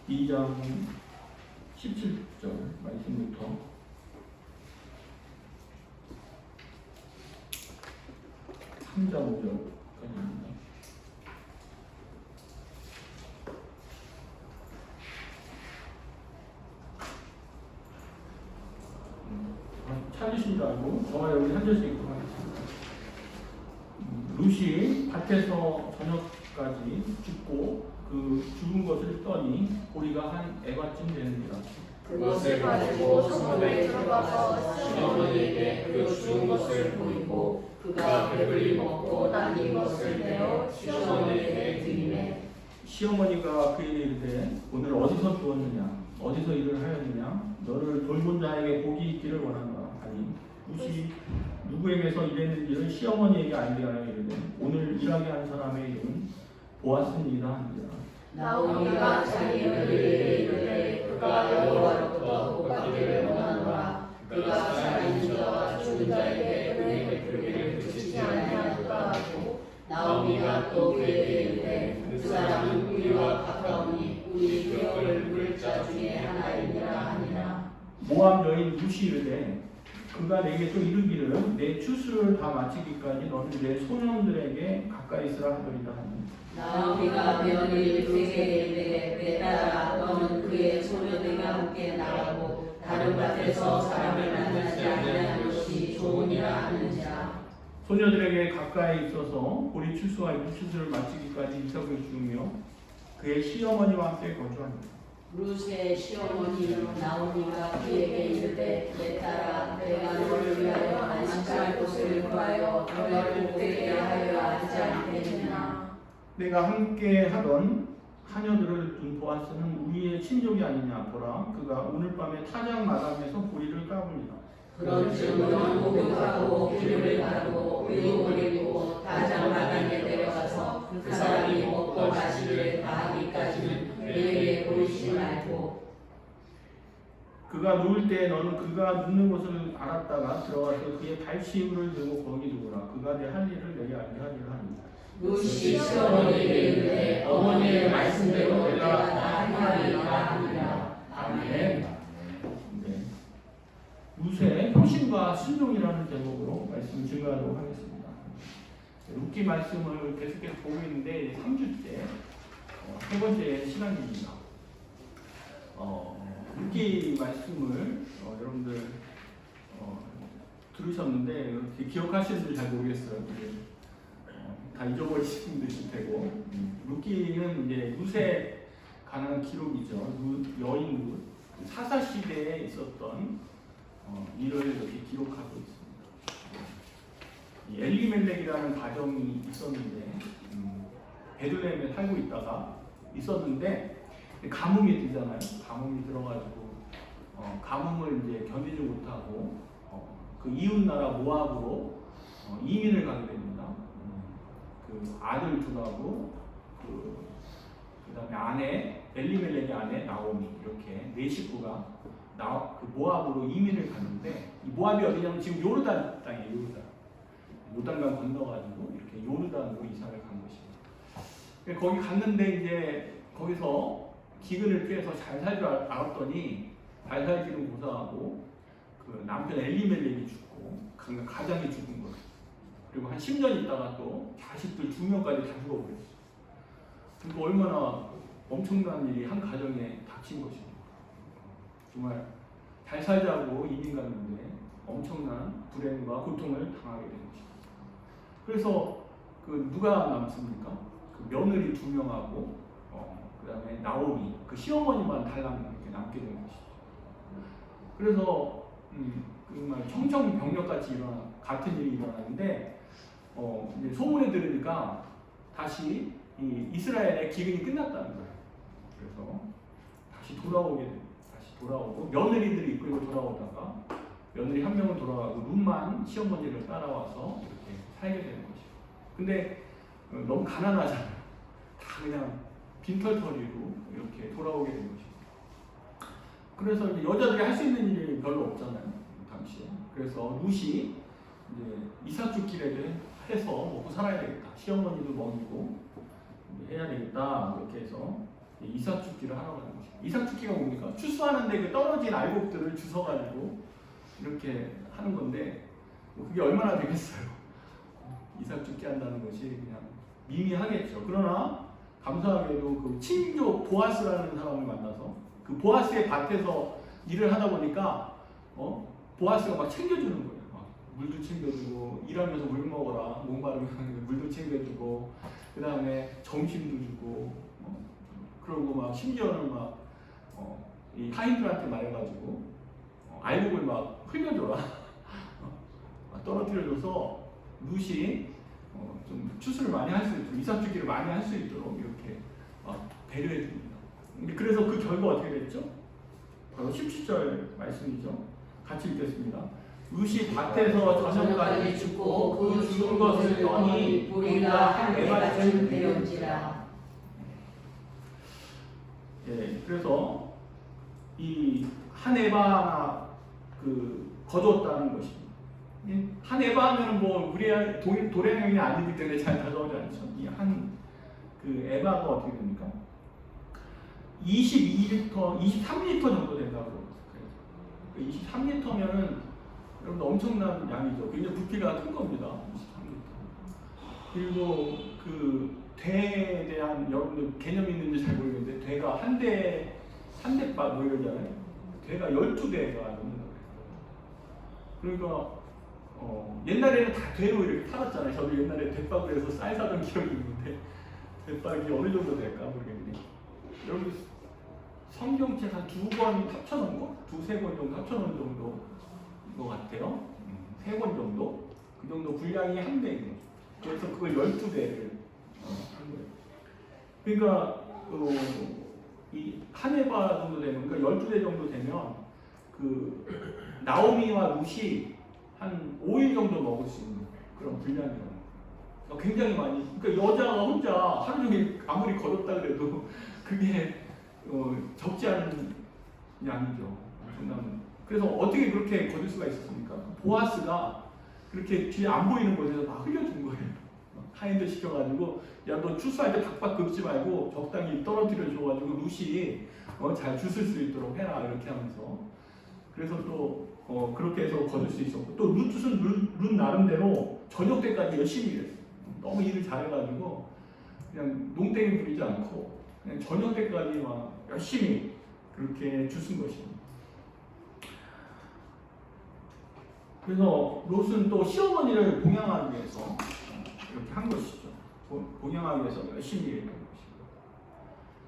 2장 17절 말씀부터 3장 5절까지입니다. 찾으신 줄 알고 저와 여기 한 절씩 읽도록 하겠습니다. 룻이 밭에서 저녁까지 죽고 그 죽은 것을 떠니 보리가 한 에바쯤 되느니라. 그것을 가지고 성읍에 들어가서 시어머니에게 그 죽은 것을 보이고 그가 배불리 먹고 남긴 것을 내어 시어머니에게 드리매 시어머니가 그에게 이르되 오늘 어디서 주었느냐 어디서 일을 하였느냐 너를 돌본 자에게 복이 있기를 원하노라 하니 룻이 누구에게서 일했는지를 시어머니에게 알게 하여 이르되 오늘 일하게 한 사람의 이름은 보아스니이다 하니라. 나오미가 자기 며느리에게 이르되 그가 여호와로부터 복받기를 원하노라. 그가 살아있는 자와 죽은 자에게 은혜 베풀기를 그치지 아니하노라 하고 나오미가 또 그에게 이르되 그 사람은 우리와 가까우니 우리 기업을 물을 자 중에 하나이니라 하니라. 모압 여인 룻이 이르되 그가 내게 또 이르기를 내 추수를 다 마치기까지 너는 내 소년들에게 가까이 있으라 하더이다 하니 나오미가 며느리 룻에게 이르되 내 딸아 너는 그의 소녀들과 함께 나가고 다른 밭에서 사람을 만나지 아니하는 것이 좋으니라 하는지라. 소녀들에게 가까이 있어서 보리 추수와 이 추수를 마치기까지 이삭을 주며 그의 시어머니와 함께 거주합니다. 룻의 시어머니 나오미가 그에게 이르되 내 딸아 내가 너를 위하여 안식할 곳을 구하여 너를 복되게 하려 하지 않겠느냐. 내가 함께 하던 하녀들을 둔 보아스는 우리의 친족이 아니냐 보라 그가 오늘 밤에 타작 마당에서 보리를 까불리라. 그런즉 너는 목욕하고 기름을 바르고 우유 올리고 다장 마당에 내려가서 그 사람이 먹고 마시기를 다하기까지는 그에게 보이지 말고 그가 누울 때 너는 그가 눕는 곳을 알았다가 들어가서 그의 발치임을 들고 거기 두거라. 그가 내 할 일을 내게 알게 하리라 하니 룻이 시어머니에게 이르되 어머니의 말씀대로 내가 다 행하리라 하니라. 아멘. 네. 룻의 효심과 순종이라는 제목으로 말씀 증거하도록 하겠습니다. 룻기 말씀을 계속해서 보고 있는데 3주째 세 번째 시간입니다. 룻기 말씀을 여러분들 들으셨는데 기억하시는 줄 잘 모르겠어요. 다 잊어버리신 분도 있을 테고 룻기는 이제 룻에 관한 기록이죠. 여인 룻 사사 시대에 있었던 일을 이렇게 기록하고 있습니다. 엘리멜렉이라는 가정이 있었는데 베들레헴에 살고 있다가 있었는데 가뭄이 들잖아요. 가뭄이 들어가지고 가뭄을 이제 견디지 못하고 그 이웃 나라 모압으로 이민을 가게 됩니다. 그 아들 둘하고 그다음에 아내 엘리멜렉의 아내 나오미 이렇게 네 식구가 그 모압으로 이민을 갔는데 이 모압이 어디냐면 지금 요르단 땅이에요. 요단강 건너가지고 이렇게 요르단으로 이사를 간 것입니다. 거기 갔는데 이제 거기서 기근을 피해서 잘 살 줄 알았더니 잘 살기는 고사하고 그 남편 엘리멜렉이 죽고 가장이 죽은 거예요. 그리고 한 10년 있다가 또 자식들 2명까지 다 죽어버렸어요. 그러니까 얼마나 엄청난 일이 한 가정에 닥친 것입니다. 정말 잘 살자고 이민 갔는데 엄청난 불행과 고통을 당하게 된 것입니다. 그래서 그 누가 남습니까? 그 며느리 2명하고 그 다음에 나오미 그 시어머니만 달랑 이렇게 남게 된 것이죠. 그래서 정말 청천벽력같이 같은 일이 일어나는데 이제 소문에 들으니까 다시 이 이스라엘의 기근이 끝났다는 거예요. 그래서 다시 돌아오고 며느리들이 이끌고 돌아오다가 며느리 한 명은 돌아가고 룻만 시어머니를 따라와서 이렇게 살게 되는 것이죠. 근데 너무 가난하잖아요. 다 그냥 빈털터리로 이렇게 돌아오게 된 것입니다. 그래서 이제 여자들이 할 수 있는 일이 별로 없잖아요. 당시에. 그래서 룻이 이제 이삭 죽기라도 해서 먹고 살아야 되겠다. 시어머니도 먹이고 해야 되겠다. 이렇게 해서 이삭 죽기를 하러 가는 것입니다. 이삭 죽기가 뭡니까? 추수하는데 그 떨어진 알곡들을 주워가지고 이렇게 하는 건데 뭐 그게 얼마나 되겠어요? 이삭 죽기 한다는 것이 그냥 미미하겠죠. 그러나 감사하게도 그 친족 보아스라는 사람을 만나서 그 보아스의 밭에서 일을 하다 보니까 보아스가 막 챙겨주는 거예요. 막 물도 챙겨주고 일하면서 물 먹어라, 목마르면 물도 챙겨주고 그 다음에 점심도 주고 그러고 막 심지어는 막 이 하인들한테 말해가지고 알곡을 막 흘려줘라 떨어뜨려줘서 룻이 좀 추수를 많이 할 수 있도록 이삭 주기를 많이 할 수 있도록 이렇게 배려해 줍니다. 그래서 그 결과 어떻게 됐죠? 바로 17절 말씀이죠. 같이 읽겠습니다. 룻이 밭에서 저녁까지 죽고 그 죽은 것을 떠니 우리가 한 에바쯤 되었지라. 예, 그래서 이 한 에바나 거두었다는 것입니다. 한 에바 하면은 뭐 우리 도량형이 아니기 때문에 잘 가져오지 않죠. 이 한 에바가 어떻게 됩니까? 22리터, 23리터 정도 된다고 그래요. 23리터면은 여러분 엄청난 양이죠. 굉장히 부피가 큰 겁니다. 23리터. 그리고 그 대에 대한 여러분들 개념이 있는지 잘 모르겠는데 대가 한 대밥 뭐 이러잖아요. 대가 12대가 넘는다고 해요. 그러니까 옛날에는 다 대로 이렇게 팔았잖아요. 저도 옛날에 대박으로 해서 쌀 사던 기억이 있는데 대박이 어느 정도 될까 모르겠는데 여러분 성경책 한 2권 합쳐놓은 거? 2-3권 정도 합쳐놓은 정도인 것 같아요. 3권 정도? 그 정도 분량이 한 대인 거죠. 그래서 그걸 12대를 한 거예요. 그러니까 이 한 에바 정도 되면, 그러니까 12대 정도 되면 그 나오미와 룻이 한 5일 정도 먹을 수 있는 그런 분량이라는 거예요. 굉장히 많이. 그러니까 여자가 혼자 하루 종일 아무리 걸었다 그래도 그게 적지 않은 양이죠. 그래서 어떻게 그렇게 거둘 수가 있었습니까? 보아스가 그렇게 뒤에 안 보이는 곳에서 막 흘려준 거예요. 하인들 시켜가지고 야 너 추수할 때 박박 긁지 말고 적당히 떨어뜨려 줘가지고 룻이 잘 주술 수 있도록 해라 이렇게 하면서 그래서 또 그렇게 해서 거둘 수 있었고 또 룻 나름대로 저녁 때까지 열심히 일했어요. 너무 일을 잘해가지고 그냥 농땡이 부리지 않고 그냥 저녁 때까지 막 열심히 그렇게 주순 것입니다. 그래서 롯은 또 시어머니를 봉양하기 위해서 이렇게 한 것이죠. 봉양하기 위해서 열심히 일한 것입니다.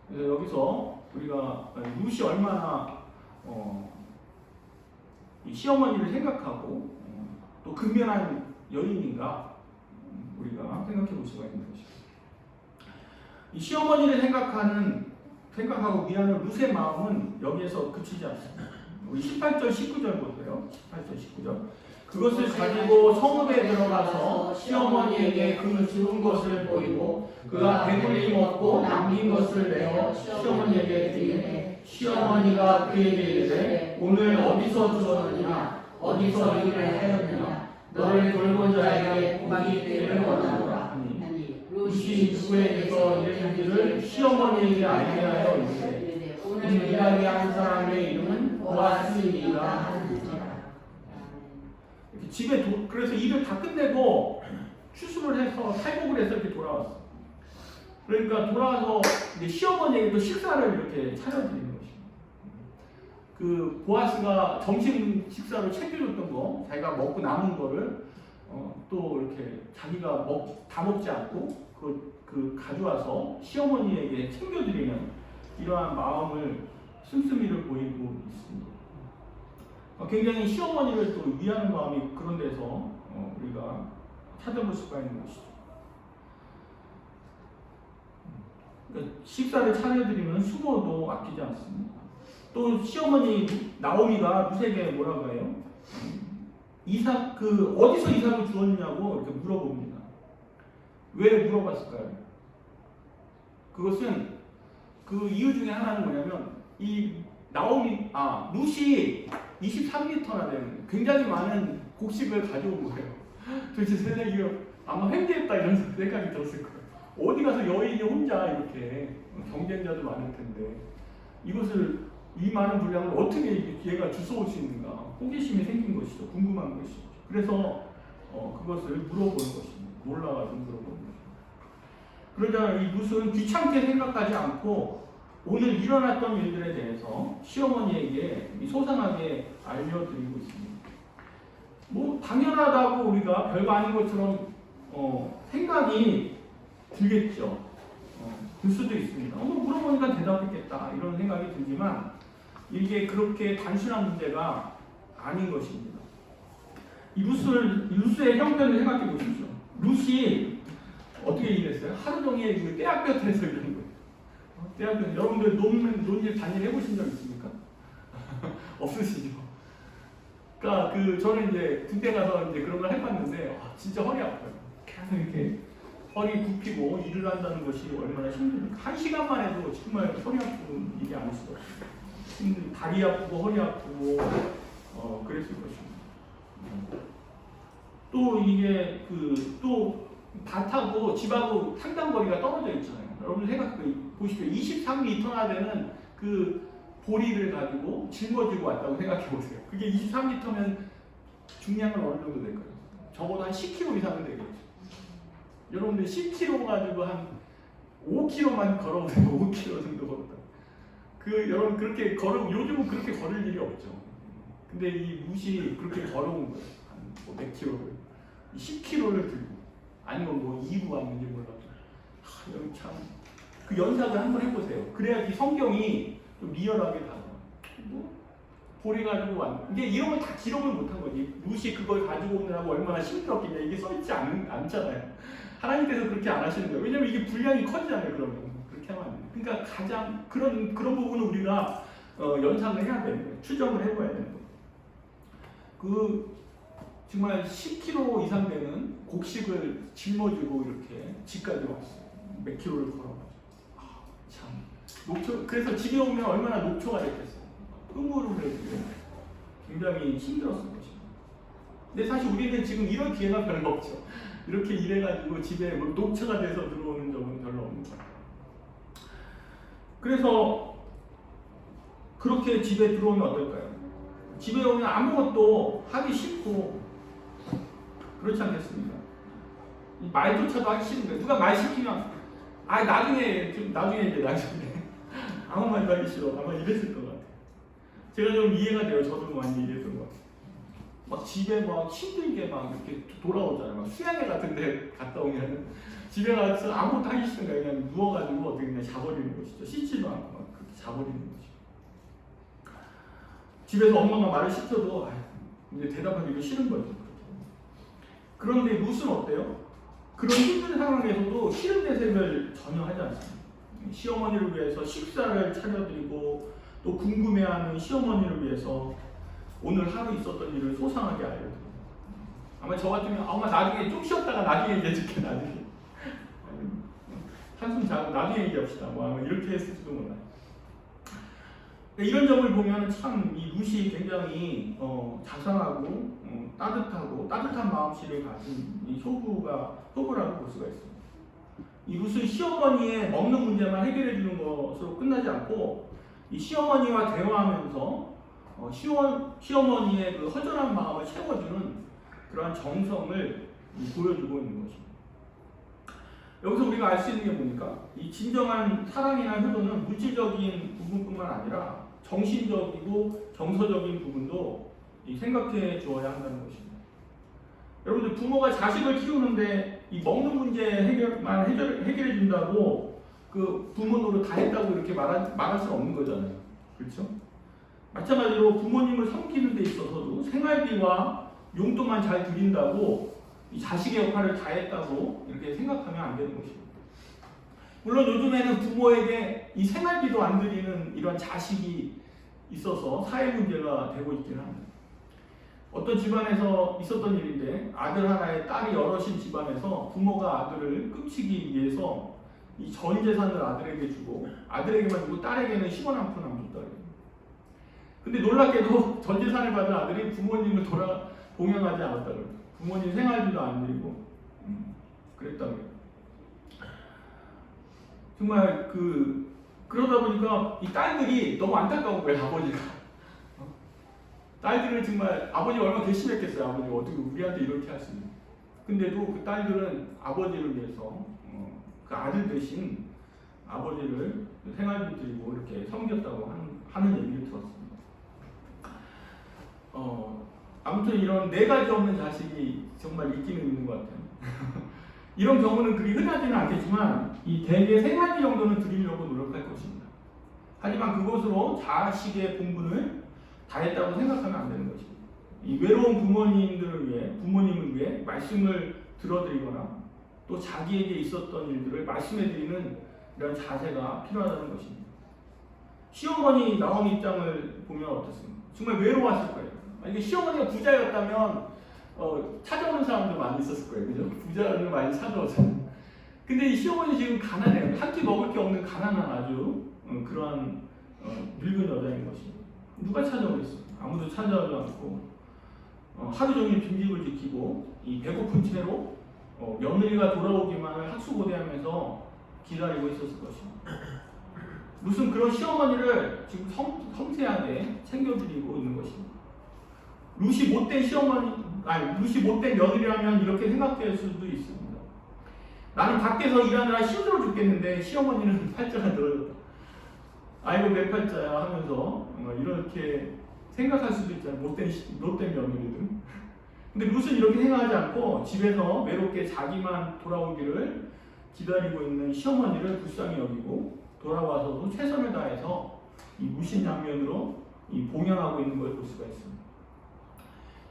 그래서 여기서 우리가 롯이 얼마나 이 시어머니를 생각하고 또 근면한 여인인가 우리가 생각해 볼 수가 있는 것입니다. 이 시어머니를 생각하고 위하는 룻의 마음은 여기에서 그치지 않습니다. 우리 18절 19절 보세요. 18절 19절. 그것을 가지고 성읍에 들어가서 시어머니에게 그 죽은 것을 보이고 그가 배불리 먹고 남긴 것을 내어 시어머니에게 드리매 시어머니가 그에게 이르되 오늘 어디서 주었느냐 어디서 일을 하였느냐 너를 돌본 자에게 복이 되기를 원하노라 하니 룻이 누구에게서 이랬는지를 시어머니에게 알게 하여 이르되 오늘 일하게 한 사람의 이름은 보아스이라 하는지라. 집에 그래서 일을 다 끝내고 추수를 해서 탈곡을 해서 이렇게 돌아왔어. 그러니까 돌아와서 이제 시어머니에게 또 식사를 이렇게 차려드리는 것입니다. 그 보아스가 점심 식사로 챙겨줬던 거, 자기가 먹고 남은 거를 또 이렇게 자기가 다 먹지 않고 그 가져와서 시어머니에게 챙겨드리는 이러한 마음을 씀씀이를 보이고 있습니다. 굉장히 시어머니를 또 위하는 마음이 그런 데서 우리가 찾아볼 수가 있는 것이죠. 그러니까 식사를 차려드리는 수고도 아끼지 않습니다. 또 시어머니 나오미가 룻에게 뭐라고 해요? 이삭 어디서 이삭을 주었냐고 이렇게 물어봅니다. 왜 물어봤을까요? 그것은 그 이유 중에 하나는 뭐냐면 이 룻이 23리터나 되는 굉장히 많은 곡식을 가져온 거예요. 도대체 세상에 아마 횡재했다 이런 생각이 들었을 거예요. 어디 가서 여인이 혼자 이렇게 경쟁자도 많을 텐데 이것을 이 많은 분량을 어떻게 얘가 주워올 수 있는가 호기심이 생긴 것이죠. 궁금한 것이죠. 그래서 그것을 물어보는 것입니다. 몰라가지고 물어보는 것입니다. 그러자 이 룻은 귀찮게 생각하지 않고 오늘 일어났던 일들에 대해서 시어머니에게 소상하게 알려드리고 있습니다. 뭐 당연하다고 우리가 별거 아닌 것처럼 생각이 들겠죠. 들 수도 있습니다. 물어보니까 대답했겠다 이런 생각이 들지만 이게 그렇게 단순한 문제가 아닌 것입니다. 이 룻의 형편을 생각해 보십시오. 룻이 어떻게 일했어요? 하루 종일 떼약볕에서 이런 거예요. 떼약볕. 여러분들 논일 단일 해보신 적 있습니까? 없으시죠? 그러니까 저는 이제 군대 가서 이제 그런 걸 해봤는데 진짜 허리 아파요. 계속 이렇게 허리 굽히고 일을 한다는 것이 얼마나 힘듭니까? 1시간만 해도 정말 허리 아픈 일이 아닐 수가 없어요. 다리 아프고 허리 아프고 그랬을 것입니다. 또 이게 또 밭하고 집하고 상당 거리가 떨어져 있잖아요. 여러분 보십시오. 23m나 되는 그 보리를 가지고 짊어지고 왔다고 생각해 보세요. 그게 23m면 중량은 어느 정도 될까요? 적어도 한 10kg 이상은 되겠죠. 여러분들 10kg 가지고 한 5km만 걸어보세요. 5km 정도 걸었다. 여러분 그렇게 요즘은 그렇게 걸을 일이 없죠. 근데 이 룻이 그렇게 걸어온 거예요. 한 몇 킬로를. 10kg를 들고. 아니면 뭐 2부 왔는지 몰라도. 여러분 참. 그 연상을 한번 해보세요. 그래야지 성경이 좀 리얼하게 다뤄요. 보리 가지고 이게 이런 걸 다 기록을 못한 거지. 룻이 그걸 가지고 오느라고 얼마나 힘들었겠냐. 이게 써있지 않잖아요. 하나님께서 그렇게 안 하시는 거예요. 왜냐면 이게 분량이 커지잖아요. 그러면. 그렇게 하면 안 돼요. 그러니까 가장 그런 부분을 우리가 연상을 해야 되는 거예요. 추정을 해봐야 되는 거예요. 정말 10kg 이상 되는 곡식을 짊어지고 이렇게 집까지 왔어요. 몇 킬로를 걸어가지고. 참. 그래서 집에 오면 얼마나 녹초가 됐겠어요. 흐물흐물해지고 굉장히 힘들었을 것입니다. 근데 사실 우리는 지금 이런 기회가 별로 없죠. 이렇게 일해가지고 집에 뭐 녹초가 돼서 들어오는 적은 별로 없는 거예요. 그래서 그렇게 집에 들어오면 어떨까요? 집에 오면 아무것도 하기 싫고 그렇지 않겠습니까? 말조차도 하기 싫은 거예요. 누가 말 시키면 나중에 아무 말도 하기 싫어. 아마 이랬을 것 같아요. 제가 좀 이해가 돼요. 저도 많이 이랬던 것 같아요. 막 집에 막 힘들게 막 이렇게 돌아오잖아요. 막 수양회 같은 데 갔다 오면 집에 가서 아무것도 하기 싫은 거예요. 그냥 누워가지고 어떻게 그냥 자버리는 것이죠. 씻지도 않고 막 그렇게 자버리는 것이죠. 집에서 엄마가 말을 시켜도 이제 대답하기도 싫은 거죠. 그런데 룻은 어때요? 그런 힘든 상황에서도 싫은 대접을 전혀 하지 않습니다. 시어머니를 위해서 식사를 차려드리고 또 궁금해하는 시어머니를 위해서 오늘 하루 있었던 일을 소상하게 알려드립니다. 아마 저 같으면 엄마 나중에 좀 쉬었다가 나중에 얘기해줄게. 나중에 한숨 자고 나중에 얘기합시다. 뭐 아마 이렇게 했을지도 몰라요. 이런 점을 보면 참 이 룻이 굉장히 자상하고 따뜻한 마음씨를 가진 이 효부라고 볼 수가 있습니다. 이 룻은 시어머니의 먹는 문제만 해결해 주는 것으로 끝나지 않고 이 시어머니와 대화하면서 시어머니의 그 허전한 마음을 채워주는 그러한 정성을 보여주고 있는 것입니다. 여기서 우리가 알 수 있는 게 뭡니까? 이 진정한 사랑이나 효도는 물질적인 부분뿐만 아니라 정신적이고 정서적인 부분도 생각해 주어야 한다는 것입니다. 여러분들 부모가 자식을 키우는데 이 먹는 문제 해결만 해결해 준다고 그 부모 노릇 다 했다고 이렇게 말할 수는 없는 거잖아요. 그렇죠? 마찬가지로 부모님을 섬기는 데 있어서도 생활비와 용돈만 잘 드린다고 이 자식의 역할을 다 했다고 이렇게 생각하면 안 되는 것입니다. 물론 요즘에는 부모에게 이 생활비도 안 드리는 이런 자식이 있어서 사회 문제가 되고 있긴 합니다. 어떤 집안에서 있었던 일인데 아들 하나에 딸이 여럿인 집안에서 부모가 아들을 끔찍이 위해서 이 전 재산을 아들에게 주고 아들에게만 주고 딸에게는 10원 한 푼 안 줬다. 근데 놀랍게도 전 재산을 받은 아들이 부모님을 봉양하지 않았다고요. 부모님 생활비도 안 드리고 그랬다고요. 정말 그러다 보니까 이 딸들이 너무 안타까운 거예요, 아버지가. 딸들은 정말 아버지가 얼마나 괘씸했겠어요. 아버지가 어떻게 우리한테 이렇게 할 수 있는. 근데도 그 딸들은 아버지를 위해서 그 아들 대신 아버지를 생활비 드리고 이렇게 섬겼다고 하는 얘기를 들었습니다. 아무튼 이런 네 가지 없는 자식이 정말 있기는 있는 것 같아요. 이런 경우는 그리 흔하지는 않겠지만 이 대개 세 가지 정도는 드리려고 노력할 것입니다. 하지만 그것으로 자식의 본분을 다했다고 생각하면 안 되는 것입니다. 이 외로운 부모님을 위해 말씀을 들어드리거나 또 자기에게 있었던 일들을 말씀해드리는 이런 자세가 필요하다는 것입니다. 시어머니 나온 입장을 보면 어떻습니까? 정말 외로웠을 거예요. 만약에 시어머니가 부자였다면 찾아오는 사람도 많이 있었을 거예요. 그죠? 부자를 많이 찾아오잖아요. 근데 이 시어머니 지금 가난해요. 한 끼 먹을 게 없는 가난한 아주 그러한 늙은 여자인 것입니다. 누가 찾아오겠어요? 아무도 찾아오지 않고 하루 종일 빈집을 지키고 이 배고픈 채로 며느리가 돌아오기만을 학수고대하면서 기다리고 있었을 것입니다. 무슨 그런 시어머니를 지금 섬세하게 챙겨드리고 있는 것입니다. 루시 못된 며느리라면 이렇게 생각될 수도 있습니다. 나는 밖에서 일하느라 힘들어 죽겠는데 시어머니는 팔자가 늘어졌다. 아이고 내 팔자야 하면서 이렇게 생각할 수도 있잖아요. 못된 며느리들. 근데 룻은 이렇게 생각하지 않고 집에서 외롭게 자기만 돌아오기를 기다리고 있는 시어머니를 불쌍히 여기고 돌아와서도 최선을 다해서 이 무신양면으로 봉양하고 있는 걸 볼 수가 있습니다.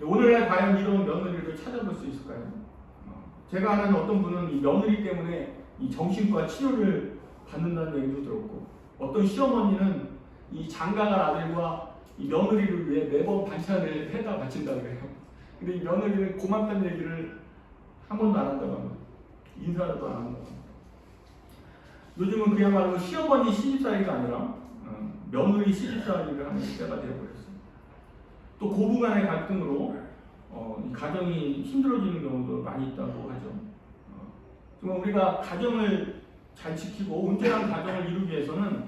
오늘날 과연 이런 며느리를 찾아볼 수 있을까요? 제가 아는 어떤 분은 이 며느리 때문에 이 정신과 치료를 받는다는 얘기도 들었고, 어떤 시어머니는 이 장가갈 아들과 이 며느리를 위해 매번 반찬을 해다 바친다고 해요. 근데 이 며느리는 고맙다는 얘기를 한 번도 안 한다고 합니다. 인사도 안 한다고 합니다. 요즘은 그야말로 시어머니 시집살이가 아니라 며느리 시집살이를 하는 때가 되어버렸어요. 또 고부간의 갈등으로 이 가정이 힘들어지는 경우도 많이 있다고 하죠. 정말 우리가 가정을 잘 지키고 온전한 가정을 이루기 위해서는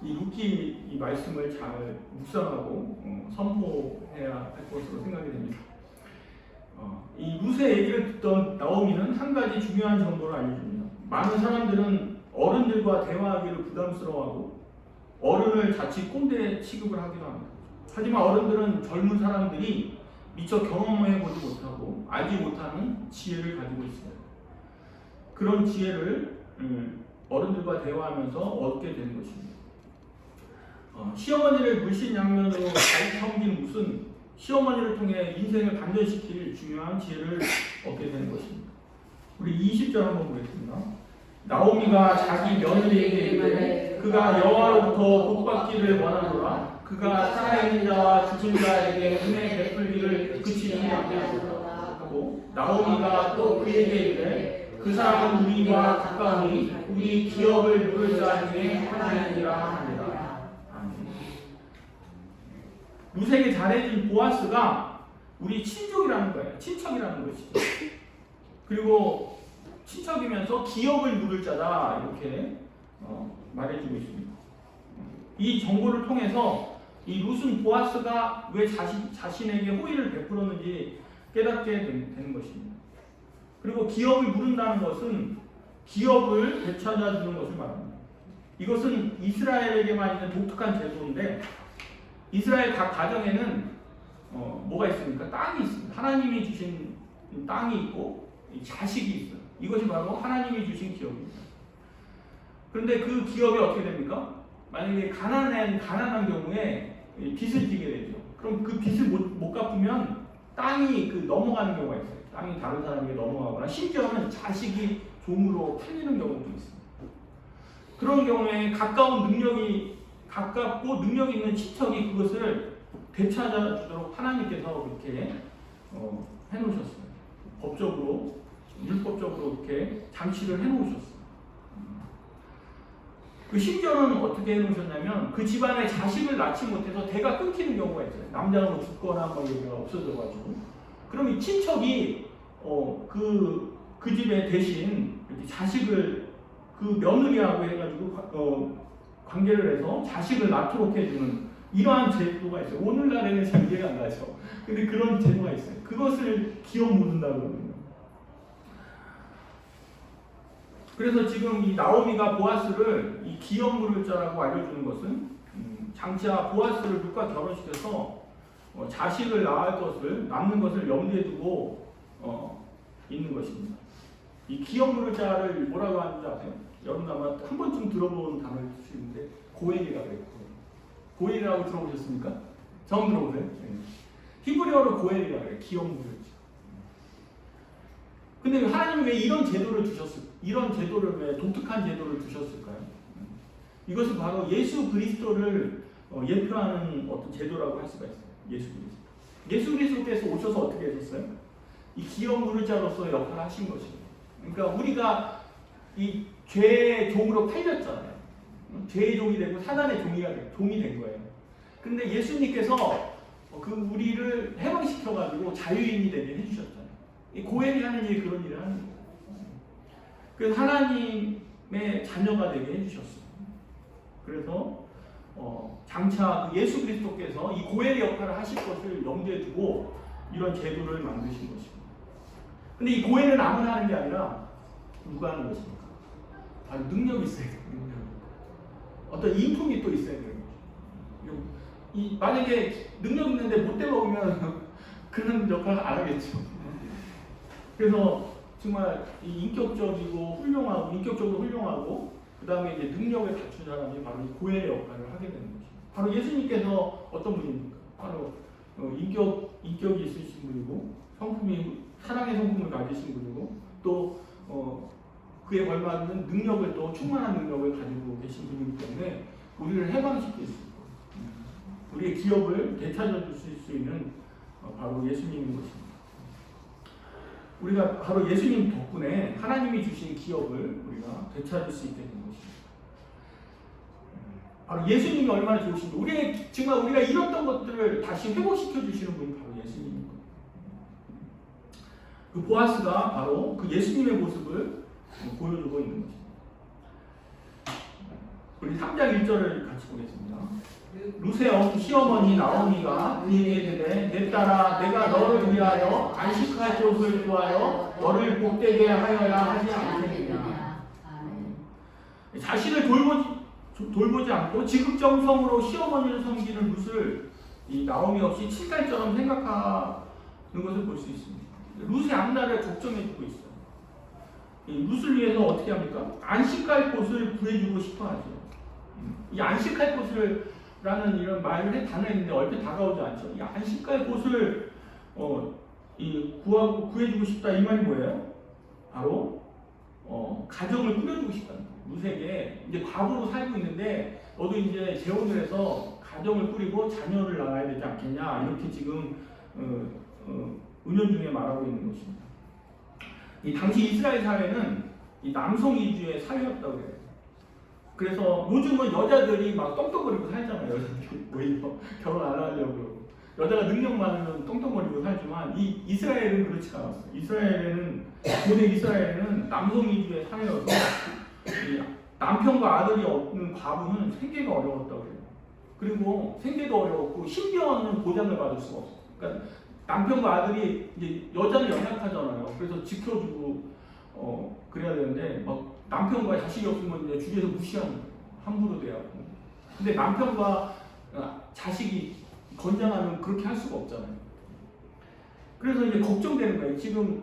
이 룻기 이 말씀을 잘 묵상하고 선포해야 할 것으로 생각이 됩니다. 이 룻의 얘기를 듣던 나오미는 한 가지 중요한 정보를 알려줍니다. 많은 사람들은 어른들과 대화하기를 부담스러워하고 어른을 자칫 꼰대 취급을 하기도 합니다. 하지만 어른들은 젊은 사람들이 미처 경험해보지 못하고 알지 못하는 지혜를 가지고 있습니다. 그런 지혜를 어른들과 대화하면서 얻게 되는 것입니다. 시어머니를 물신양면으로 잘 섬긴 룻은 시어머니를 통해 인생을 반전시킬 중요한 지혜를 얻게 되는 것입니다. 우리 20절 한번 보겠습니다. 나오미가 자기 며느리에게 이르되 그가 여호와로부터 복받기를 원하노라. 그가 살아있는 자와 죽은 자에게 은혜 베풀기를 그치지 아니하노라 하고, 나오미가 또 그에게 이르되 그 사람은 우리와 가까우니 우리 기업을 물을 자 중에 하나이니라 하니라. 아멘. 룻에게 잘해준 보아스가 우리 친족이라는 거예요. 친척이라는 것이죠. 그리고 친척이면서 기업을 물을 자다 이렇게 말해주고 있습니다. 이 정보를 통해서 이 룻은 보아스가 왜 자신에게 호의를 베풀었는지 깨닫게 되는 것입니다. 그리고 기업을 물은다는 것은 기업을 되찾아 주는 것을 말합니다. 이것은 이스라엘에게만 있는 독특한 제도인데, 이스라엘 각 가정에는 뭐가 있습니까? 땅이 있습니다. 하나님이 주신 땅이 있고 자식이 있어요. 이것이 바로 하나님이 주신 기업입니다. 그런데 그 기업이 어떻게 됩니까? 만약에 가난한 경우에 빚을 지게 되죠. 그럼 그 빚을 못 갚으면 땅이 넘어가는 경우가 있어요. 땅이 다른 사람에게 넘어가거나 심지어는 자식이 종으로 팔리는 경우도 있습니다. 그런 경우에 가깝고 능력이 있는 친척이 그것을 되찾아 주도록 하나님께서 그렇게 해놓으셨어요. 법적으로, 율법적으로 이렇게 장치를 해놓으셨어요. 그 심지어는 어떻게 해놓으셨냐면 그 집안에 자식을 낳지 못해서 대가 끊기는 경우가 있어요. 남자가 죽거나 얘기가 없어져가지고, 그럼 이 친척이 그 집에 대신 이렇게 자식을 그 며느리하고 해가지고 관계를 해서 자식을 낳도록 해주는 이러한 제도가 있어요. 오늘날에는 잘 이해가 안 가죠. 근데 그런 제도가 있어요. 그것을 기업 물은다고 그러거든요. 그래서 지금 이 나오미가 보아스를 이 기업 물을 자라고 알려주는 것은 장차 보아스를 룻과 결혼시켜서 자식을 낳을 것을 낳는 것을 염두에 두고 있는 것입니다. 이 기업 물을 자를 뭐라고 하는지 아세요? 여러분 아마 한 번쯤 들어본 단어일 수 있는데 고엘이라고 해요. 고엘이라고 들어보셨습니까? 처음 들어보세요? 네. 히브리어로 고엘이라고 해요. 기업 물을. 근데 하나님은 왜 이런 제도를 두셨을까요? 이런 제도를 왜 독특한 제도를 두셨을까요? 이것은 바로 예수 그리스도를 예표하는 어떤 제도라고 할 수가 있어요. 예수 그리스도. 예수 그리스도께서 오셔서 어떻게 하셨어요? 이 기업 물자로서 역할을 하신 것입니다. 그러니까 우리가 이 죄의 종으로 팔렸잖아요. 죄의 종이 되고 사단의 종이 된 거예요. 근데 예수님께서 그 우리를 해방시켜가지고 자유인이 되게 해주셨잖아요. 이 고엘이 하는 일이 그런 일을 하는 거예요. 그래서 하나님의 자녀가 되게 해주셨어요. 그래서 장차 그 예수 그리스도께서 이 고엘의 역할을 하실 것을 염두에 두고 이런 제도를 만드신 것입니다. 근데 이 고엘은 아무나 하는 게 아니라 누가 하는 것입니까? 바로 능력이 있어야 돼요. 능력. 어떤 인품이 또 있어야 돼요. 만약에 능력 있는데 못돼 먹으면 그런 역할을 안 하겠죠. 그래서 정말 인격적으로 훌륭하고 그 다음에 이제 능력을 갖춘 사람이 바로 이 고엘의 역할을 하게 되는 거죠. 바로 예수님께서 어떤 분입니까? 바로 인격이 있으신 분이고 사랑의 성품을 가지신 분이고 또 그에 걸맞는 능력을 또 충만한 능력을 가지고 계신 분이기 때문에 우리를 해방시킬 수 있고 우리의 기업을 되찾아 주실 수 있는 바로 예수님인 것입니다. 우리가 바로 예수님 덕분에 하나님이 주신 기업을 우리가 되찾을 수 있게 된 것입니다. 바로 예수님이 얼마나 좋으신지 정말 우리가 잃었던 것들을 다시 회복시켜 주시는 분이 바로 예수님인 거예요. 그 보아스가 바로 그 예수님의 모습을 보여주고 있는 것입니다. 우리 3장 1절을 같이 보겠습니다. 루세 시어머니 나오미가 그에게 이르되 내 딸아 내가 너를 위하여 안식할 곳을 구하여 너를 복되게 하여야 하지 않겠느냐. 자신을 돌보지 않고 지극정성으로 시어머니를 섬기는 룻을 이 나오미 없이 친딸처럼 생각하는 것을 볼 수 있습니다. 룻의 앞날을 걱정해주고 있어요. 이 룻을 위해서 어떻게 합니까? 안식할 곳을 구해주고 싶어하죠. 이 안식할 곳을 라는 이런 말을 단어했는데 얼핏 다가오지 않죠. 이 안식할 곳을 구해주고 싶다 이 말이 뭐예요? 바로 가정을 꾸려주고 싶다는 거예요. 룻에게 이제 과부로 살고 있는데 너도 이제 재혼을 해서 가정을 꾸리고 자녀를 낳아야 되지 않겠냐 이렇게 지금 은연중에 말하고 있는 것입니다. 이 당시 이스라엘 사회는 이 남성 위주의 사회였다고 해요. 그래서 요즘은 여자들이 막 떵떵거리고 살잖아요. 여자들이 오히려 결혼 안 하려고. 여자가 능력 많으면 떵떵거리고 살지만 이 이스라엘은 그렇지가 않았어요. 고대 이스라엘은 남성 위주의 사회여서 남편과 아들이 없는 과부는 생계가 어려웠다고 해요. 그리고 생계도 어려웠고 신변은 보장을 받을 수가 없어요. 그러니까 남편과 아들이 이제 여자는 연약하잖아요. 그래서 지켜주고 그래야 되는데 막 남편과 자식이 없으면 이제 주위에서 무시하는 거예요. 함부로 대하고. 근데 남편과 자식이 건장하면 그렇게 할 수가 없잖아요. 그래서 이제 걱정되는 거예요. 지금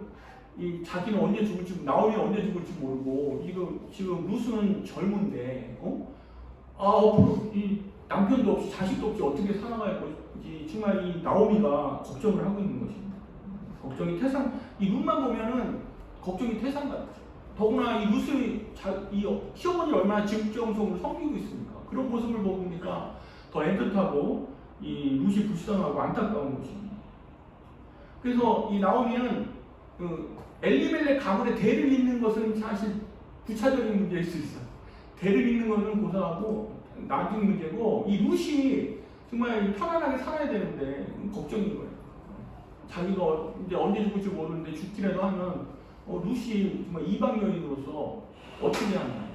이 자기는 언제 죽을지, 나오미 언제 죽을지 모르고, 지금 룻은 젊은데, 앞으로 이 남편도 없이 자식도 없이 어떻게 살아갈 것인지 정말 이 나오미가 걱정을 하고 있는 것입니다. 걱정이 이 룻만 보면은 걱정이 태산 같죠. 더구나 이 룻이 시어머니를 얼마나 지극정성으로 섬기고 있습니까? 그런 모습을 보니까 더 애틋하고 이 룻이 불쌍하고 안타까운 것입니다. 그래서 이 나오미는 엘리멜렉 가문의 대를 잇는 것은 사실 부차적인 문제일 수 있어요. 대를 잇는 것은 고사하고 나중 문제고 이 룻이 정말 편안하게 살아야 되는데 걱정인 거예요. 자기가 이제 언제 죽을지 모르는데 죽기라도 하면 룻이 정말 이방 여인으로서 어떻게 하나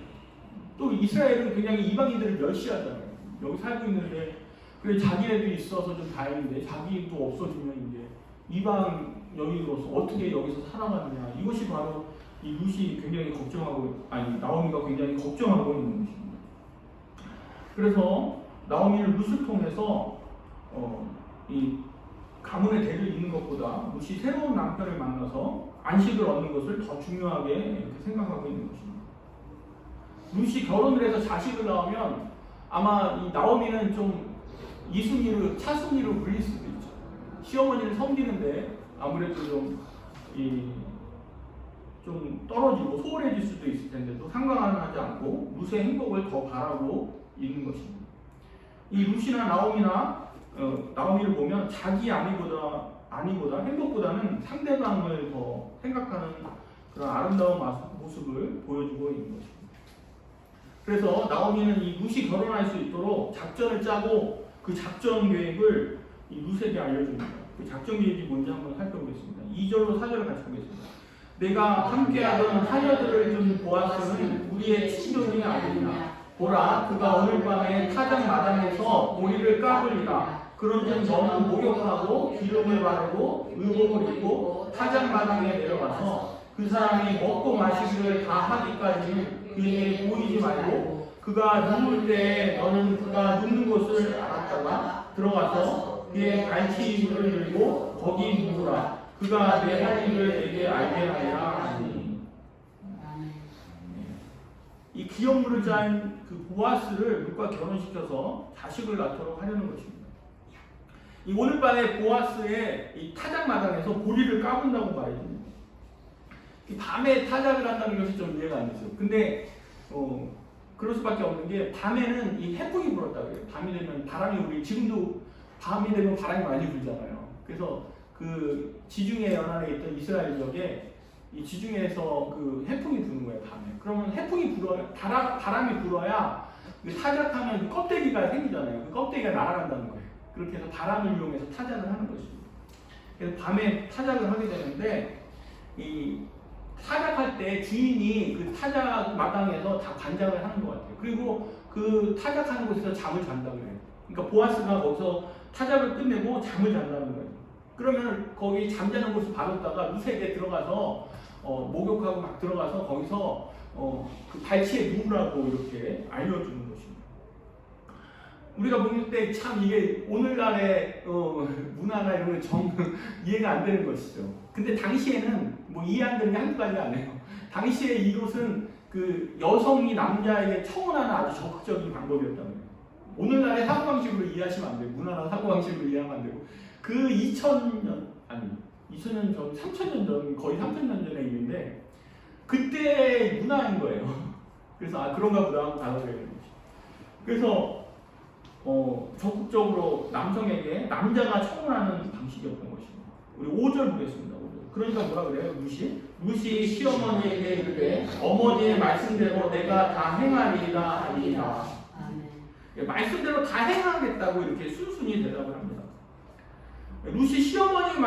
또 이스라엘은 굉장히 이방인들을 멸시하잖아요. 여기 살고 있는데 그래 자기네도 있어서 좀 다행인데 자기도 없어지면 이제 이방 여인으로서 어떻게 여기서 살아가느냐. 이것이 바로 이 룻이 굉장히 걱정하고 나오미가 굉장히 걱정하고 있는 것입니다. 그래서 나오미는 룻을 통해서 이 가문의 대를 잇는 것보다 룻이 새로운 남편을 만나서 안식을 얻는 것을 더 중요하게 이렇게 생각하고 있는 것입니다. 룻이 결혼을 해서 자식을 낳으면 아마 이 나오미는 좀 이순이로 차순이로 불릴 수도 있죠. 시어머니를 섬기는데 아무래도 좀 떨어지고 소홀해질 수도 있을 텐데도 상관하지 않고 룻의 행복을 더 바라고 있는 것입니다. 이 룻이나 나오미를 보면 자기 아니보다 행복보다는 상대방을 더 생각하는 그런 아름다운 모습을 보여주고 있는 것입니다. 그래서 나오미는 이 룻이 결혼할 수 있도록 작전을 짜고 그 작전 계획을 이 룻에게 알려줍니다. 그 작전 계획이 뭔지 한번 살펴보겠습니다. 2절로 4절을 같이 보겠습니다. 내가 함께하던 하녀들을 둔 보아스는 우리의 친정이 아니냐. 보라, 그가 오늘 밤에 타작 마당에서 보리를 까불리라. 그런즉 너는 목욕하고 기름을 바르고 의복을 입고 타작 마당에 내려가서 그 사람이 먹고 마시기를 다 하기까지는 그에게 보이지 말고 그가 누울 때 너는 그가 눕는 곳을 알았다가 들어가서 그의 갈치를 들고 거기 누우라. 그가 내 할 일을 내게 알게 하리라 하니. 이 기업물을 짠 그 보아스를 룻과 결혼시켜서 자식을 낳도록 하려는 것입니다. 이 오늘 밤에 보아스의 이 타작 마당에서 보리를 까분다고 말입니다. 이 밤에 타작을 한다는 것이 좀 이해가 안 되죠. 근데 그럴 수밖에 없는 게 밤에는 이 해풍이 불었다 그래요. 밤이 되면 바람이 지금도 밤이 되면 바람이 많이 불잖아요. 그래서 그 지중해 연안에 있던 이스라엘 지역에 이 지중해에서 그 해풍이 부는 거예요, 밤에. 그러면 해풍이 바람이 불어야 그 타작하면 그 껍데기가 생기잖아요. 그 껍데기가 날아간다는 거예요. 그렇게 해서 바람을 이용해서 타작을 하는 것입니다. 그래서 밤에 타작을 하게 되는데 이 타작할 때 주인이 그 타작 마당에서 다 관장을 하는 것 같아요. 그리고 그 타작하는 곳에서 잠을 잔다고 해요. 그러니까 보아스가 거기서 타작을 끝내고 잠을 잔다는 거예요. 그러면 거기 잠자는 곳을 봐뒀다가 룻에게 들어가서 목욕하고 막 들어가서 거기서 그 발치에 누우라고 이렇게 알려주는 것입니다. 우리가 볼 때 참 이게 오늘날의 문화나 이런 거 이해가 안 되는 것이죠. 근데 당시에는 뭐 이해 안 되는 게 한두 가지가 아니에요. 당시에 이것은 그 여성이 남자에게 청혼하는 아주 적극적인 방법이었다는 거예요. 오늘날의 사고방식으로 이해하시면 안 돼요. 문화나 사고방식으로 이해하면 안 되고. 그 2000년 전, 3000년 전, 거의 3000년 전의 일인데 그때 문화인 거예요. 그래서 그런가 보다 하고 받아들여야 되는 거죠. 그래서 적극적으로 남성에게 남자가 청혼하는 방식이었던 것입니다. 우리 5절 보겠습니다. 5절. 그러니까 뭐라 그래요? 룻이 시어머니에게 이르되 어머니의 말씀대로 내가 다 행하리이다 하니라. 말씀대로 다 행하겠다고 이렇게 순순히 대답을 합니다. 룻이 시어머니의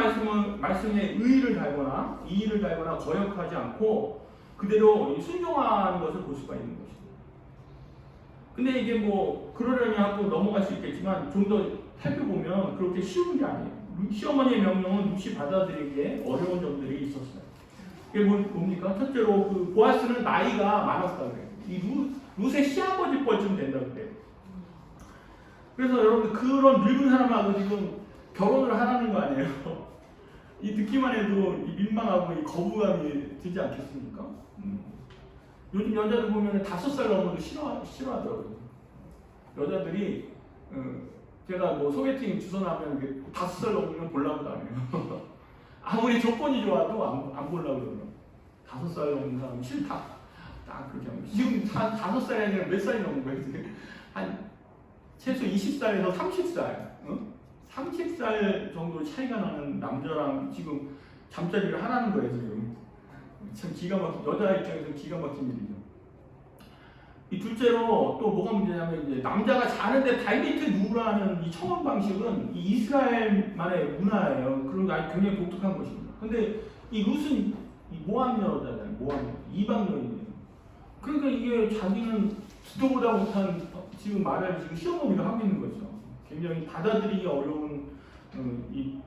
말씀에 의의를 달거나 이의를 달거나 거역하지 않고 그대로 순종하는 것을 볼 수가 있는 것입니다. 근데 이게 뭐 그러려니 하고 넘어갈 수 있겠지만 좀 더 살펴보면 그렇게 쉬운 게 아니에요. 시어머니의 명령은 룻이 받아들이기에 어려운 점들이 있었어요. 이게 뭡니까? 첫째로 그 보아스는 나이가 많았다고 그래요. 이 룻의 시아버지 뻘쯤 된다고 그래요. 그래서 여러분 그런 늙은 사람하고 지금 결혼을 하라는 거 아니에요? 이 듣기만 해도 이 민망하고 이 거부감이 들지 않겠습니까? 요즘 여자들 보면 5살 넘어도 싫어하더라고요. 여자들이 제가 뭐 소개팅 주선하면 5살 넘으면 보려고도 안 해요. 아무리 조건이 좋아도 안 보려고 그러더라고요. 5살 넘는 사람은 싫다. 딱 그렇게 합니다. 지금 5살이 아니라 몇 살이 넘은 거예요? 한 최소 20살에서 30살. 30살 정도 차이가 나는 남자랑 지금 잠자리를 하라는 거예요, 지금. 참 기가 막힌, 여자 입장에서 기가 막힌 일이죠. 이 둘째로 또 뭐가 문제냐면 이제 남자가 자는데 발 밑에 누우라는 이 청혼 방식은 이 이스라엘만의 문화예요. 그런 게 아주 굉장히 독특한 것입니다. 근데 이 룻은 이 모함 여자잖아요. 모함 이방 여인이에요. 그러니까 이게 자기는 듣도 보다 못한 지금 말을 지금 시어머니가 하고 있는 거죠. 굉장히 받아들이기 어려운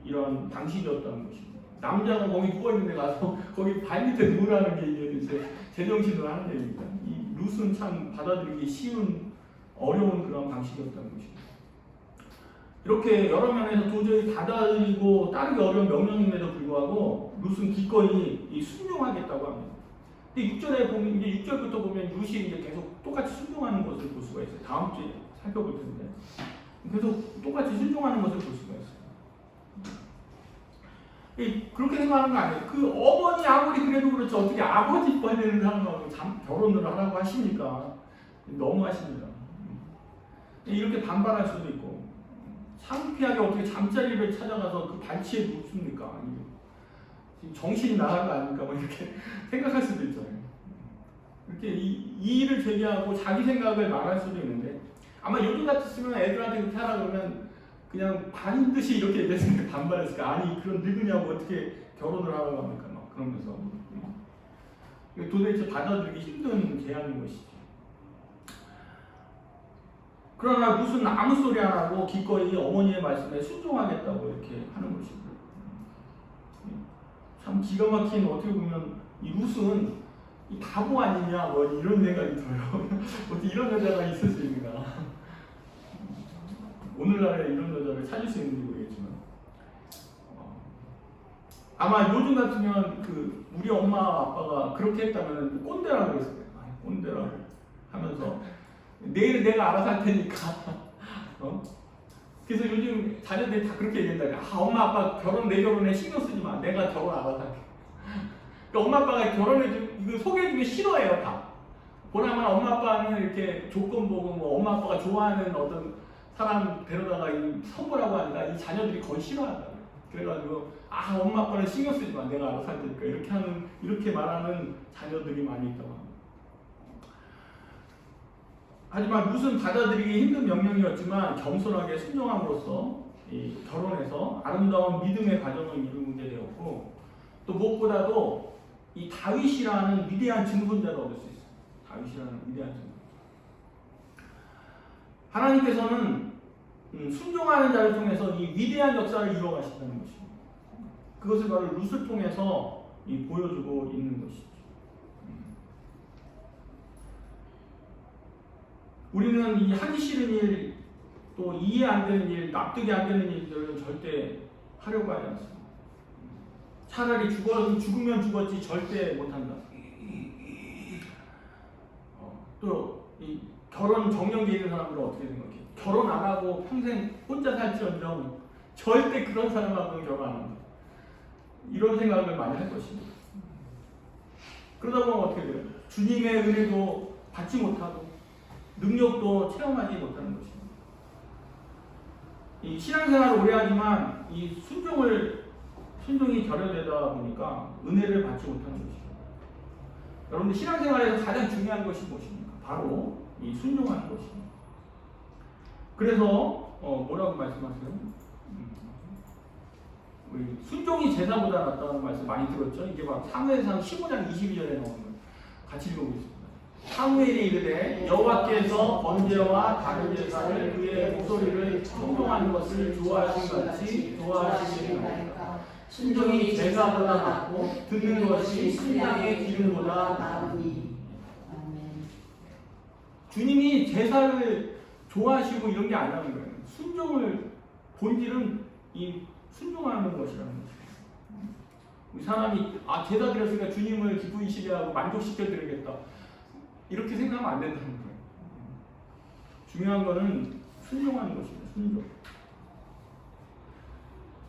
이런 방식이었다는 것입니다. 남자가 거기 누워있는 데 가서 거기 발 밑에 누우라는 게 이제 제정신으로 하는 얘기입니다. 이 룻은 참 받아들이기 쉬운 어려운 그런 방식이었다는 것입니다. 이렇게 여러 면에서 도저히 받아들이고 따르기 어려운 명령임에도 불구하고 룻은 기꺼이 순종하겠다고 합니다. 근데 6절에 보면 이제 6절부터 보면 룻이 이제 계속 똑같이 순종하는 것을 볼 수가 있어요. 다음 주에 살펴볼 텐데 계속 똑같이 순종하는 것을 볼 수가 있어요. 그렇게 생각하는 거 아니에요. 그 어머니 아무리 그래도 그렇지 어떻게 아버지 이뻐야 되는 사람하고 결혼을 하라고 하십니까? 너무 하십니다. 이렇게 반발할 수도 있고 창피하게 어떻게 잠자리를 찾아가서 그 발치에 눕습니까? 정신이 나간 거 아닙니까? 뭐 이렇게 생각할 수도 있잖아요. 이렇게 이 일을 제기하고 자기 생각을 말할 수도 있는데 아마 요즘 같았으면 애들한테 그렇게 하라 그러면 그냥 반드시 이렇게 얘기했을 때 반발했을까? 아니 그런 늙으냐고 어떻게 결혼을 하라고 합니까? 막 그러면서 도대체 받아들이기 힘든 제안인 것이죠. 그러나 무슨 아무 소리 안 하고 기꺼이 어머니의 말씀에 순종하겠다고 이렇게 하는 것입니다. 참 기가 막힌 어떻게 보면 이 룻은 이 바보 아니냐 뭐 이런 생각이 들어요. 어떻게 이런 여자가 있을 수 있는가? 오늘날에 이런 여자를 찾을 수 있는지 모르겠지만 아마 요즘 같으면 그 우리 엄마 아빠가 그렇게 했다면 꼰대라고 그랬을 거예요. 꼰대라고 하면서 내일 내가 알아서 할 테니까 그래서 요즘 자녀들이 다 그렇게 얘기한다. 엄마 아빠 내 결혼에 신경 쓰지 마. 내가 결혼 알아서 할게. 그러니까 엄마 아빠가 이거 소개해주기 싫어해요 다. 보나마나 엄마 아빠는 이렇게 조건 보고 뭐 엄마 아빠가 좋아하는 어떤 사람 데려다가 선물하고 하니까 이 자녀들이 거의 싫어한다. 그래가지고 엄마 아빠는 신경 쓰지 마. 내가 알아서 할 테니까 이렇게 말하는 자녀들이 많이 있다고 합니다. 하지만 룻은 받아들이기 힘든 명령이었지만 겸손하게 순종함으로써 이 결혼해서 아름다운 믿음의 가정을 이루게 되었고 또 무엇보다도 이 다윗이라는 위대한 증손자를 얻을 수 있어요. 다윗이라는 위대한 증손자. 하나님께서는 순종하는 자를 통해서 이 위대한 역사를 이루어가신다는 것입니다. 그것을 바로 룻을 통해서 보여주고 있는 것이죠. 우리는 이 하기 싫은 일, 또 이해 안 되는 일, 납득이 안 되는 일들은 절대 하려고 하지 않습니다. 차라리 죽으면 죽었지 절대 못한다. 또 이 결혼 정령기 있는 사람들은 어떻게 생각해? 결혼 안 하고 평생 혼자 살지언정 절대 그런 사람하고는 결혼 안 한다. 이런 생각을 많이 할 것입니다. 그러다 보면 어떻게 돼요? 주님의 은혜도 받지 못하고 능력도 체험하지 못하는 것입니다. 이 신앙생활을 오래 하지만 이 순종이 결여되다 보니까 은혜를 받지 못하는 것입니다. 여러분들 신앙생활에서 가장 중요한 것이 무엇입니까? 바로 이 순종하는 것입니다. 그래서 뭐라고 말씀하세요? 우리 순종이 제사보다 낫다는 말씀 많이 들었죠? 이게 막 사무엘상 15장 22절에 나오는 거 같이 읽어보겠습니다. 사무엘이 이르되 여호와께서 번제와 다른 제사를 그의 목소리를 청종하는 것을 좋아하신 같이 좋아하시리이다. 순종이 제사보다 낫고 듣는 것이 순양의 기름보다 나으니. 주님이 제사를 좋아하시고 이런 게 아니라는 거예요. 순종을 본질은 이 순종하는 것이라는 거죠. 우리 사람이 제사 드렸으니까 주님을 기쁘시게 하고 만족시켜 드리겠다. 이렇게 생각하면 안 된다는 거예요. 중요한 거는 순종하는 것입니다. 순종.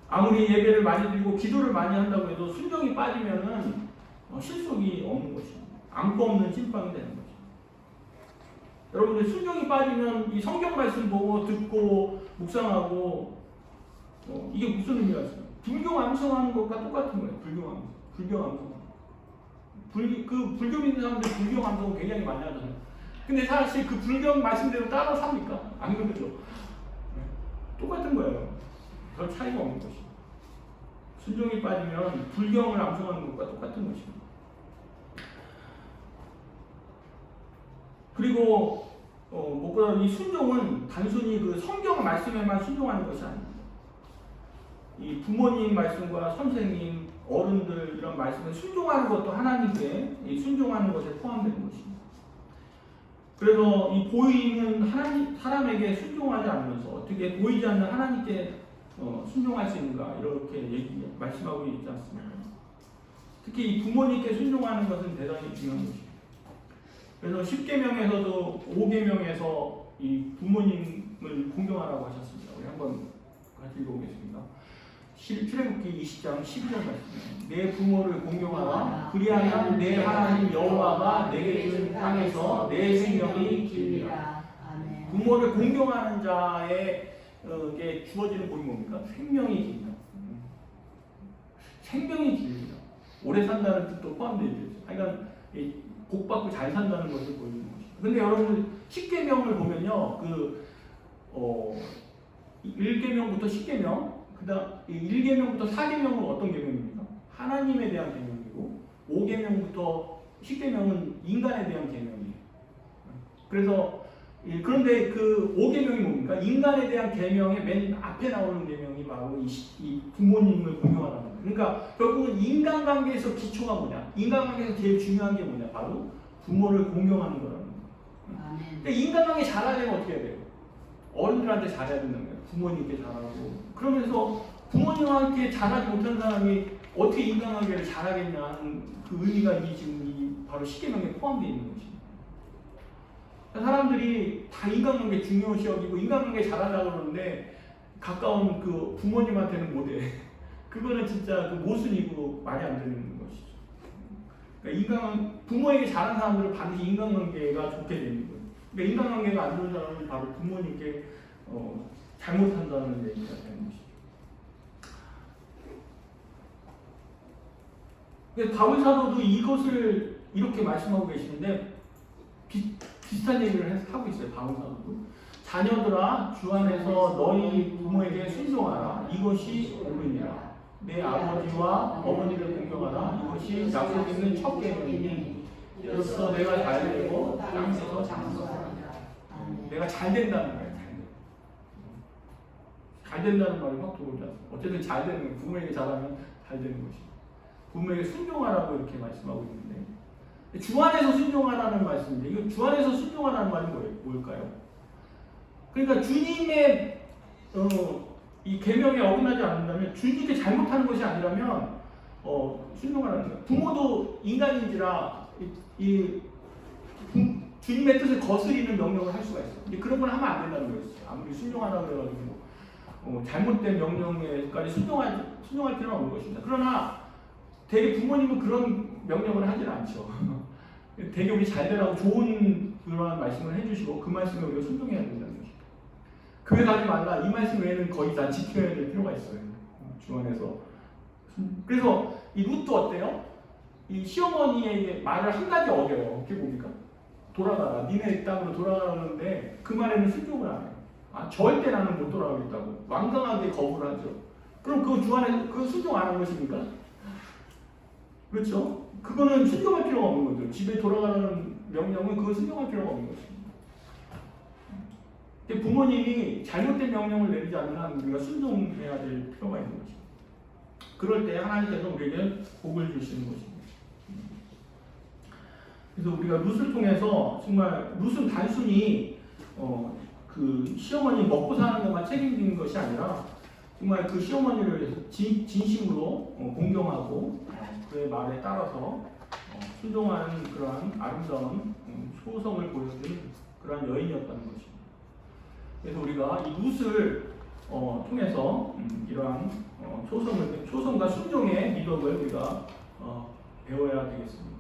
아무리 예배를 많이 드리고 기도를 많이 한다고 해도 순종이 빠지면은 실속이 없는 것입니다. 안고 없는 찐빵이 되는 거죠. 여러분들 순종이 빠지면 이 성경 말씀 보고 듣고 묵상하고 이게 무슨 의미가 있어요? 불교 암송하는 것과 똑같은 거예요. 불교 암송. 불교 믿는 사람들 불교 암송을 굉장히 많이 하잖아요. 근데 사실 그 불교 말씀대로 따라 삽니까? 안 그러죠. 똑같은 거예요. 별 차이가 없는 것입니다. 순종이 빠지면 불경을 암송하는 것과 똑같은 것입니다. 그리고 무엇보다 이 순종은 단순히 그 성경 말씀에만 순종하는 것이 아닙니다. 이 부모님 말씀과 선생님, 어른들 이런 말씀에 순종하는 것도 하나님께 이 순종하는 것에 포함되는 것입니다. 그래서 이 보이는 하나님 사람에게 순종하지 않으면서 어떻게 보이지 않는 하나님께 순종할 수 있는가 이렇게 말씀하고 있지 않습니까? 특히 이 부모님께 순종하는 것은 대단히 중요한 것입니다. 그래서 10계명에서도 5계명에서 이 부모님을 공경하라고 하셨습니다. 우리 한번 같이 읽어보겠습니다. 출애굽기 20장 12절 말씀입니다. 내 부모를 공경하라. 그리하면 내 하나님 여호와가 내게 준 땅에서 내 생명이 길리라. 부모를 공경하는 자에게 주어지는 복이 뭡니까? 생명이 길다. 생명이 길다. 오래 산다는 뜻도 포함되어 있죠. 그러니까 복 받고 잘 산다는 것을 보여주는 것이죠. 근데 여러분 10계명을 보면요, 1계명부터 10계명, 그다음 1계명부터 4계명은 어떤 계명입니까? 하나님에 대한 계명이고 5계명부터 10계명은 인간에 대한 계명이에요. 그래서 그런데 그 5계명이 뭡니까? 인간에 대한 계명의 맨 앞에 나오는 계명이 바로 이 부모님을 공경하라는 거예요. 그러니까 결국은 인간관계에서 기초가 뭐냐? 인간관계에서 제일 중요한 게 뭐냐? 바로 부모를 공경하는 거라는 거예요. 그러니까 인간관계 잘하려면 어떻게 해야 돼요? 어른들한테 잘해야 된다는 거예요. 부모님께 잘하고. 그러면서 부모님한테 잘하지 못한 사람이 어떻게 인간관계를 잘하겠냐 하는 그 의미가 지금 바로 10계명에 포함되어 있는 것입니다. 사람들이 다 인간관계 중요시 여기고 인간관계 잘하려고 그러는데 가까운 그 부모님한테는 못해. 그거는 진짜 그 모순이고 말이 안 되는 것이죠. 그러니까 부모에게 잘한 사람들은 반드시 인간관계가 좋게 되는 거예요. 그러니까 인간관계가 안 좋은 사람은 바로 부모님께 잘못한다는 얘기가 되는 것이죠. 근데 다윗 사도도 이것을 이렇게 말씀하고 계시는데 비슷한 얘기를 하고 있어요. 다윗 사도도. 자녀들아 주 안에서 너희 부모에게 순종하라. 이것이 옳으니라. 내 아버지와 어머니를 공경하라. 이것이 약속 있는 첫 계명이니 이로써 내가 잘 되고 땅에서 장수하리라. 내가 잘 된다는 거예요. 잘 된다는 말이 확 들어오지 않습니다. 어쨌든 잘 되는 거예요. 부모에게 잘하면 잘 되는 것이죠. 부모에게 순종하라고 이렇게 말씀하고 있는데 주 안에서 순종하라는 말씀인데 이거 주 안에서 순종하라는 말이 뭘까요? 그러니까 주님의 이 계명에 어긋나지 않는다면 주님께 잘못하는 것이 아니라면 순종하라는 거예요. 부모도 인간인지라 주님의 뜻을 거스리는 명령을 할 수가 있어요. 그런 걸 하면 안 된다는 거였어요. 아무리 순종하라고 해가지고 잘못된 명령에까지 순종할 필요는 없는 것입니다. 그러나 되게 부모님은 그런 명령을 하지는 않죠. 되게 우리 잘 되라고 좋은 그러한 말씀을 해주시고 그 말씀에 우리가 순종해야 된다는 것입니다. 교회 가지 말라 이 말씀 외에는 거의 다 지켜야 될 필요가 있어요. 주 안에서. 그래서 이 룻도 어때요? 이 시어머니에게 말을 한 가지 어겨요. 그게 뭡니까? 돌아가라. 니네 땅으로 돌아가라는데 그 말에는 순종을 안 해요. 절대 나는 못 돌아가겠다고 완강하게 거부를 하죠. 그럼 그 주 안에 그 순종 안 한 것입니까? 그렇죠? 그거는 순종할 필요가 없는 거죠. 집에 돌아가라는 명령은 그거 순종할 필요가 없는 것입니다. 부모님이 잘못된 명령을 내리지 않는 한 우리가 순종해야 될 필요가 있는 것입니다. 그럴 때 하나님께서 우리에게 복을 주시는 것입니다. 그래서 우리가 룻을 통해서 정말 룻은 단순히 그 시어머니 먹고 사는 것만 책임지는 것이 아니라 정말 그 시어머니를 진심으로 공경하고 그의 말에 따라서 순종하는 그러한 아름다운 소성을 보여준 그러한 여인이었다는 것입니다. 그래서 우리가 이 룻을 통해서 이러한 초성과 순종의 미덕을 우리가 배워야 되겠습니다.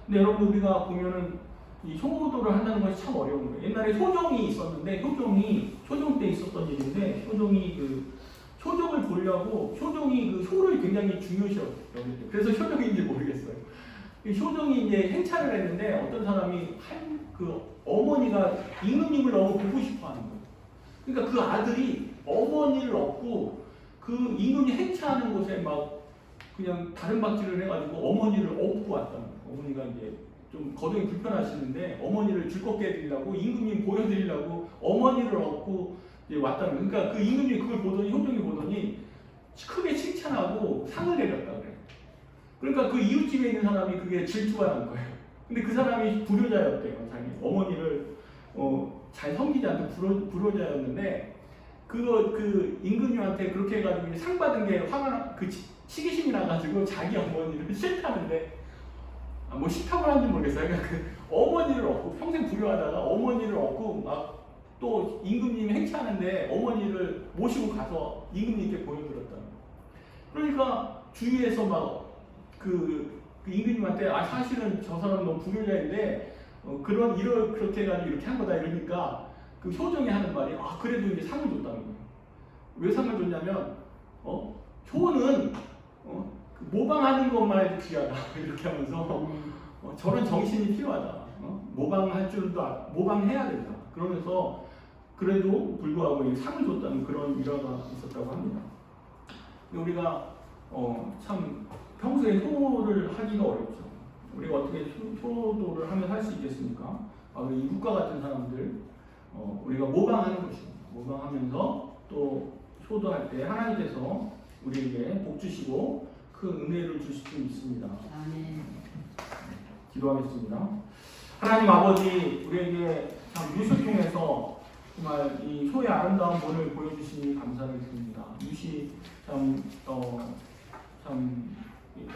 근데 여러분 우리가 보면은 이 효도를 한다는 것이 참 어려운 거예요. 옛날에 효종이 있었는데 효종 때 있었던 일인데 효종이 그 효종을 보려고 효종이 그 효를 굉장히 중요시 여겼대요. 그래서 효종인지 모르겠어요. 효종이 이제 행차를 했는데 어떤 사람이 그 어머니가 임금님을 너무 보고 싶어하는 거예요. 그러니까 그 아들이 어머니를 업고 그 임금이 행차하는 곳에 막 그냥 다른 박질을 해가지고 어머니를 업고 왔다는 거예요. 어머니가 이제 좀 거동이 불편하시는데 어머니를 즐겁게 해드리려고 임금님 보여드리려고 어머니를 얻고 이제 왔다는 거예요. 그러니까 그 임금님이 그걸 보더니 효종이 보더니 크게 칭찬하고 상을 내렸다 그래요. 그러니까 그 이웃집에 있는 사람이 그게 질투가 난 거예요. 근데 그 사람이 불효자였대요. 자기 어머니를 잘 섬기지 않던 불효자였는데 그 임금님한테 그렇게 해가지고 상 받은 게 화가 시기심이 나가지고 자기 어머니를 싫다는데 뭐 싫다고 하는지 모르겠어요. 그러니까 그 어머니를 얻고 평생 불효하다가 어머니를 얻고 막 또 임금님이 행차하는데 어머니를 모시고 가서 임금님께 보여드렸다는 거예요. 그러니까 주위에서 막 그 임금님한테 사실은 저 사람은 너무 불효자인데 그렇게 해가지고 이렇게 한 거다 이러니까 그 효정이 하는 말이 그래도 이제 상을 줬다는 거예요. 왜 상을 줬냐면 효는 그 모방하는 것만 해도 귀하다 이렇게 하면서 저런 정신이 필요하다. 모방할 줄도 모방해야 된다. 그러면서 그래도 불구하고 상을 줬다는 그런 일화가 있었다고 합니다. 우리가 참 평소에 효를 하기가 어렵죠. 우리가 어떻게 효도를 하면 할 수 있겠습니까? 우리 이국과 같은 사람들 우리가 모방하는 것입니다. 모방하면서 또 효도할 때 하나님께서 우리에게 복 주시고 큰 은혜를 주실 수 있습니다. 아멘. 기도하겠습니다. 하나님 아버지, 우리에게 참 룻을 통해서 정말 이 효의 아름다운 본을 보여주시니 감사드립니다. 룻이 참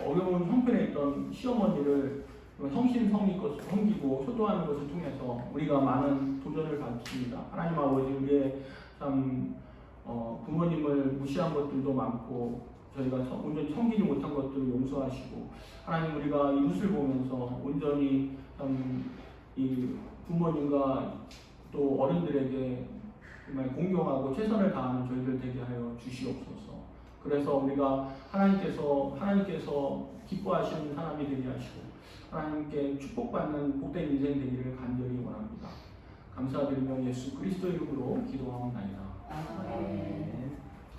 어려운 형편에 있던 시어머니를 성심성의껏 섬기고 효도하는 것을 통해서 우리가 많은 도전을 받습니다. 하나님 아버지, 우리의 참 부모님을 무시한 것들도 많고 저희가 온전히 섬기지 못한 것들을 용서하시고, 하나님 우리가 이 룻을 보면서 온전히 이 부모님과 또 어른들에게 정말 공경하고 최선을 다하는 저희들 되게 하여 주시옵소서. 그래서 우리가 하나님께서 기뻐하시는 사람이 되게 하시고 하나님께 축복받는 복된 인생 되기를 간절히 원합니다. 감사드리며 예수 그리스도 이름으로 기도하옵나이다. 아멘.